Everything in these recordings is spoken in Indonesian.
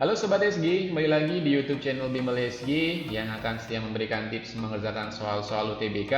Halo Sobat SG, kembali lagi di YouTube channel Bimbel SG yang akan setia memberikan tips mengerjakan soal-soal UTBK.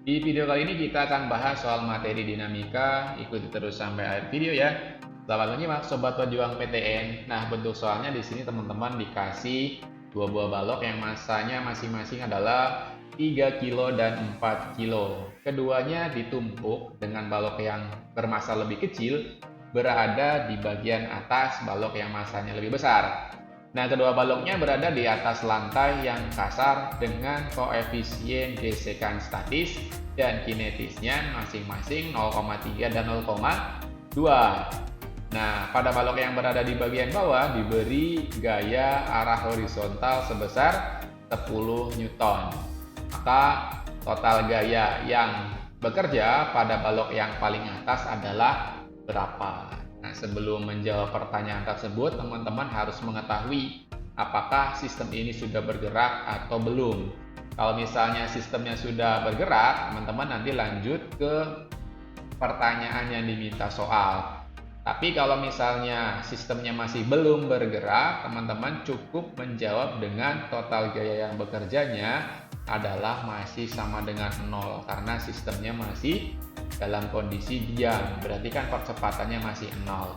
Di video kali ini kita akan bahas soal materi dinamika, ikuti terus sampai akhir video ya. Selamat menyimak Sobat Pejuang PTN. Nah, bentuk soalnya di sini teman-teman dikasih dua buah balok yang masanya masing-masing adalah 3 kilo dan 4 kilo. Keduanya ditumpuk dengan balok yang bermassa lebih kecil berada di bagian atas balok yang masanya lebih besar. Nah, kedua baloknya berada di atas lantai yang kasar dengan koefisien gesekan statis dan kinetisnya masing-masing 0,3 dan 0,2. Nah, pada balok yang berada di bagian bawah diberi gaya arah horizontal sebesar 10 Newton. Maka total gaya yang bekerja pada balok yang paling atas adalah berapa? Nah, sebelum menjawab pertanyaan tersebut, teman-teman harus mengetahui apakah sistem ini sudah bergerak atau belum. Kalau misalnya sistemnya sudah bergerak, teman-teman nanti lanjut ke pertanyaan yang diminta soal. Tapi kalau misalnya sistemnya masih belum bergerak, teman-teman cukup menjawab dengan total gaya yang bekerjanya adalah masih sama dengan 0 karena sistemnya masih dalam kondisi diam, berarti kan percepatannya masih 0.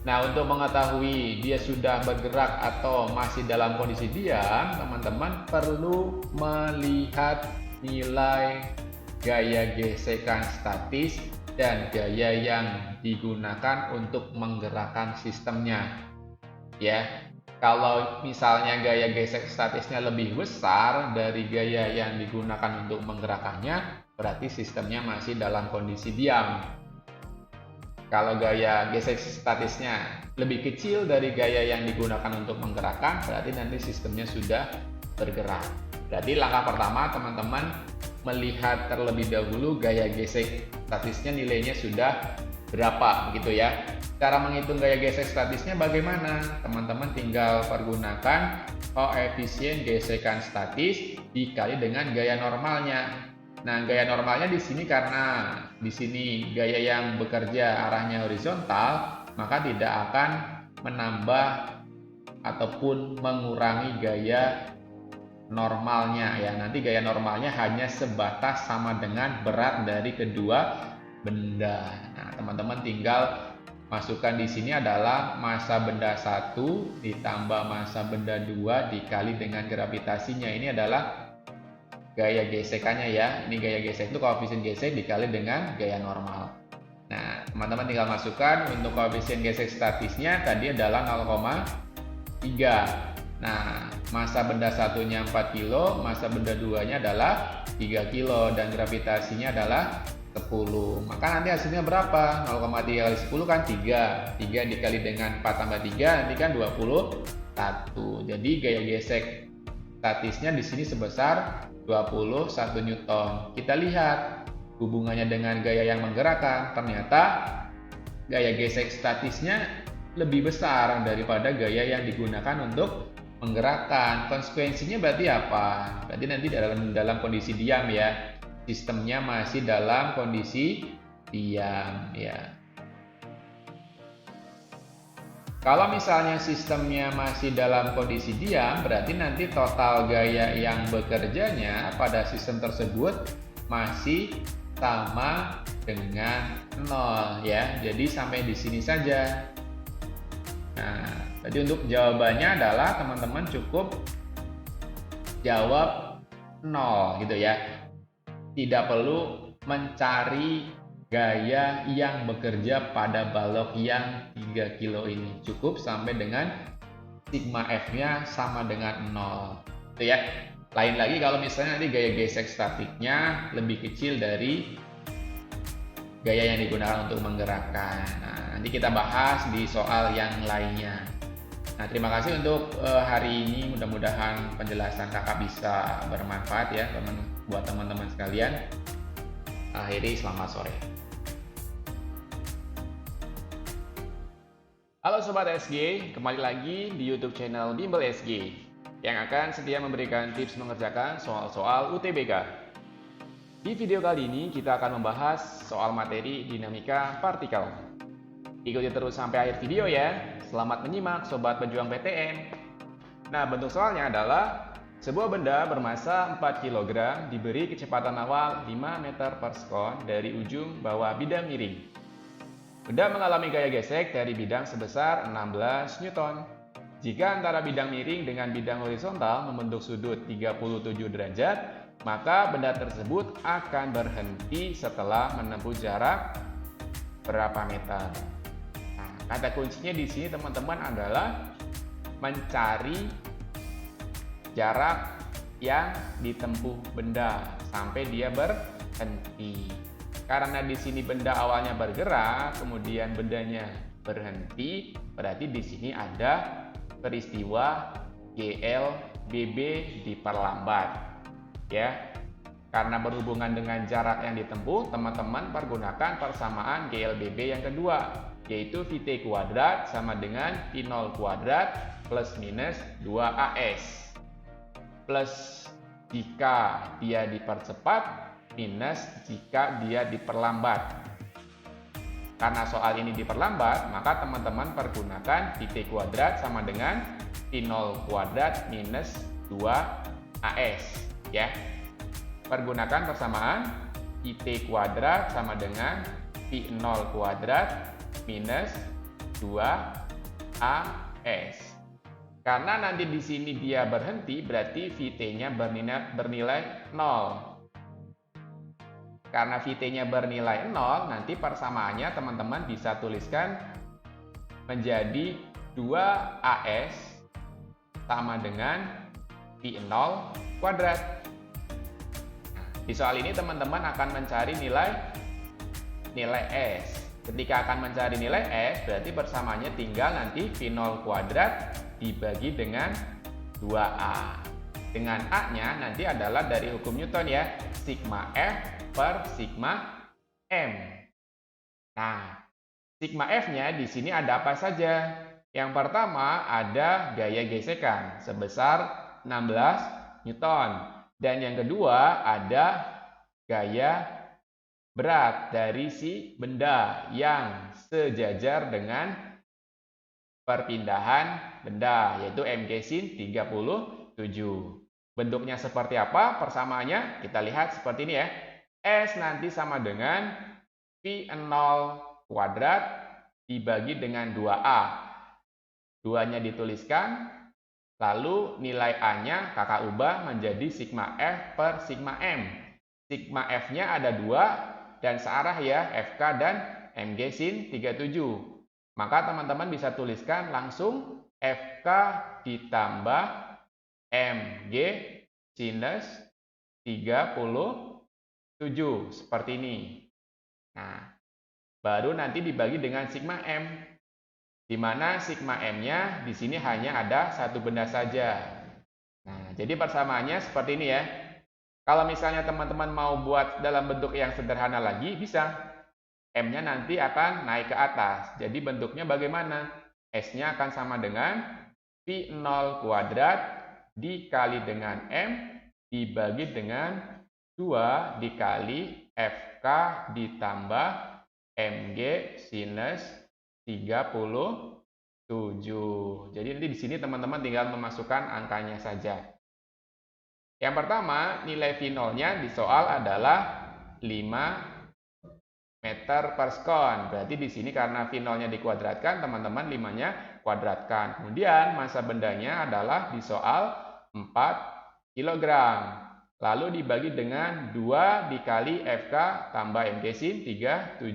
Nah, untuk mengetahui dia sudah bergerak atau masih dalam kondisi diam, teman-teman perlu melihat nilai gaya gesekan statis dan gaya yang digunakan untuk menggerakkan sistemnya. Ya, kalau misalnya gaya gesek statisnya lebih besar dari gaya yang digunakan untuk menggerakkannya, berarti sistemnya masih dalam kondisi diam. Kalau gaya gesek statisnya lebih kecil dari gaya yang digunakan untuk menggerakkan, berarti nanti sistemnya sudah bergerak. Berarti langkah pertama teman-teman melihat terlebih dahulu gaya gesek statisnya nilainya sudah berapa gitu ya. Cara menghitung gaya gesek statisnya bagaimana? Teman-teman tinggal pergunakan koefisien gesekan statis dikali dengan gaya normalnya. Nah, gaya normalnya di sini karena di sini gaya yang bekerja arahnya horizontal, maka tidak akan menambah ataupun mengurangi gaya normalnya ya. Nanti gaya normalnya hanya sebatas sama dengan berat dari kedua benda. Nah, teman-teman tinggal masukkan di sini adalah massa benda 1 ditambah massa benda 2 dikali dengan gravitasinya. Ini adalah gaya gesekannya ya. Ini gaya gesek itu koefisien gesek dikali dengan gaya normal. Nah, teman-teman tinggal masukkan untuk koefisien gesek statisnya tadi adalah 0,3. Nah, massa benda satunya 4 kilo, massa benda 2-nya adalah 3 kilo dan gravitasinya adalah 10. Maka nanti hasilnya berapa? 0,3 kali 10 kan 3. 3 dikali dengan 4 tambah 3 nanti kan 21. Jadi gaya gesek statisnya di sini sebesar 21 Newton. Kita lihat hubungannya dengan gaya yang menggerakkan. Ternyata gaya gesek statisnya lebih besar daripada gaya yang digunakan untuk menggerakkan. Konsekuensinya berarti apa? Berarti nanti dalam kondisi diam ya. Sistemnya masih dalam kondisi diam ya. Kalau misalnya sistemnya masih dalam kondisi diam, berarti nanti total gaya yang bekerjanya pada sistem tersebut masih sama dengan 0 ya. Jadi sampai di sini saja. Nah, jadi untuk jawabannya adalah teman-teman cukup jawab 0 gitu ya. Tidak perlu mencari gaya yang bekerja pada balok yang 3 kilo ini. Cukup sampai dengan sigma F-nya sama dengan 0. Itu ya. Lain lagi kalau misalnya nanti gaya gesek statiknya lebih kecil dari gaya yang digunakan untuk menggerakkan. Nah, nanti kita bahas di soal yang lainnya. Nah, terima kasih untuk hari ini. Mudah-mudahan penjelasan kakak bisa bermanfaat ya buat teman-teman sekalian. Akhiri selamat sore. Halo Sobat SG, kembali lagi di YouTube channel Bimbel SG yang akan setia memberikan tips mengerjakan soal-soal UTBK. Di video kali ini kita akan membahas soal materi dinamika partikel. Ikuti terus sampai akhir video ya. Selamat menyimak Sobat Pejuang PTN. Nah, bentuk soalnya adalah sebuah benda bermassa 4 kg diberi kecepatan awal 5 meter per sekon dari ujung bawah bidang miring. Benda mengalami gaya gesek dari bidang sebesar 16 Newton. Jika antara bidang miring dengan bidang horizontal membentuk sudut 37 derajat, maka benda tersebut akan berhenti setelah menempuh jarak berapa meter. Nah, kata kuncinya di sini teman-teman adalah mencari jarak yang ditempuh benda sampai dia berhenti. Karena di sini benda awalnya bergerak, kemudian bendanya berhenti, berarti di sini ada peristiwa GLBB diperlambat. Ya. Karena berhubungan dengan jarak yang ditempuh, teman-teman pergunakan persamaan GLBB yang kedua, yaitu VT kuadrat sama dengan V0 kuadrat plus minus 2AS. Plus jika dia dipercepat, minus jika dia diperlambat. Karena soal ini diperlambat, maka teman-teman pergunakan VT kuadrat sama dengan V0 kuadrat minus 2AS. Ya. Pergunakan persamaan VT kuadrat sama dengan V0 kuadrat minus 2AS. Karena nanti di sini dia berhenti, berarti VT-nya bernilai 0. Karena VT-nya bernilai 0, nanti persamaannya teman-teman bisa tuliskan menjadi 2AS sama dengan V0 kuadrat. Di soal ini teman-teman akan mencari nilai S. Ketika akan mencari nilai S, berarti persamaannya tinggal nanti V0 kuadrat dibagi dengan 2A. Dengan A-nya nanti adalah dari hukum Newton ya, sigma F per sigma M. Nah, sigma F-nya di sini ada apa saja? Yang pertama ada gaya gesekan sebesar 16 Newton. Dan yang kedua ada gaya berat dari si benda yang sejajar dengan perpindahan benda, yaitu mg sin 37. Bentuknya seperti apa persamaannya? Kita lihat seperti ini ya. S nanti sama dengan V0 kuadrat dibagi dengan 2A. 2-nya dituliskan, lalu nilai A-nya kakak ubah menjadi sigma F per sigma M. Sigma F-nya ada 2 dan searah ya, FK dan mg sin 37. Maka teman-teman bisa tuliskan langsung FK ditambah mg sinus 37 seperti ini. Nah, baru nanti dibagi dengan sigma M, di mana sigma M-nya di sini hanya ada satu benda saja. Nah, jadi persamaannya seperti ini ya. Kalau misalnya teman-teman mau buat dalam bentuk yang sederhana lagi, bisa. M-nya nanti akan naik ke atas. Jadi bentuknya bagaimana? S-nya akan sama dengan V0 kuadrat dikali dengan M dibagi dengan 2 dikali FK ditambah mg sinus 37. Jadi nanti di sini teman-teman tinggal memasukkan angkanya saja. Yang pertama, nilai V0-nya di soal adalah 5 meter per sekon. Berarti di sini karena V0-nya dikuadratkan, teman-teman 5-nya kuadratkan. Kemudian massa bendanya adalah di soal 4 kg. Lalu dibagi dengan 2 dikali FK tambah mg sin 37.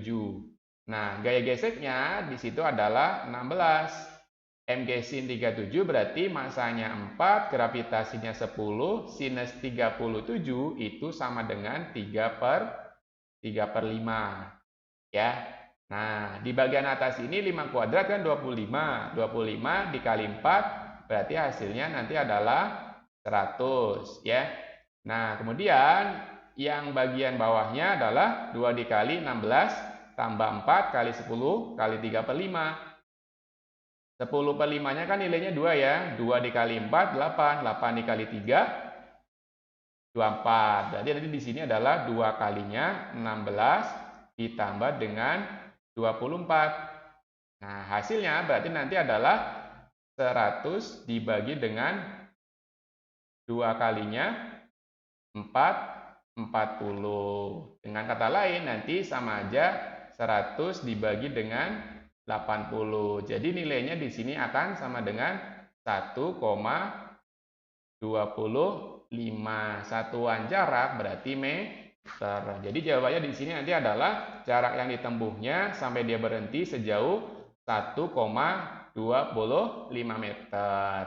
Nah, gaya geseknya di situ adalah 16. mg sin 37 berarti massanya 4, gravitasinya 10, sinus 37 itu sama dengan 3 per 5. Ya. Nah, di bagian atas ini 5 kuadrat kan 25. 25 dikali 4 berarti hasilnya nanti adalah 100 ya. Nah, kemudian yang bagian bawahnya adalah 2 dikali 16 tambah 4 kali 10 kali 3 per 5. 10 per 5-nya kan nilainya 2 ya. 2 dikali 4, 8. 8 dikali 3, 24. Berarti nanti di sini adalah 2 kalinya 16 ditambah dengan 24. Nah, hasilnya berarti nanti adalah 100 dibagi dengan 2 kalinya 40. Dengan kata lain, nanti sama aja 100 dibagi dengan 80. Jadi nilainya di sini akan sama dengan 1,25. Satuan jarak berarti meter. Jadi jawabannya di sini nanti adalah jarak yang ditempuhnya sampai dia berhenti sejauh 1,25 meter.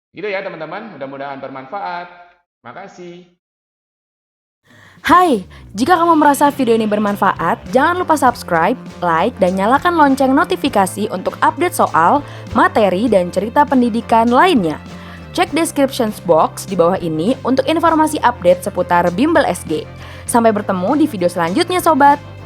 Gitu ya teman-teman, mudah-mudahan bermanfaat. Makasih. Hai, jika kamu merasa video ini bermanfaat, jangan lupa subscribe, like, dan nyalakan lonceng notifikasi untuk update soal, materi, dan cerita pendidikan lainnya. Cek description box di bawah ini untuk informasi update seputar Bimbel SG. Sampai bertemu di video selanjutnya, Sobat!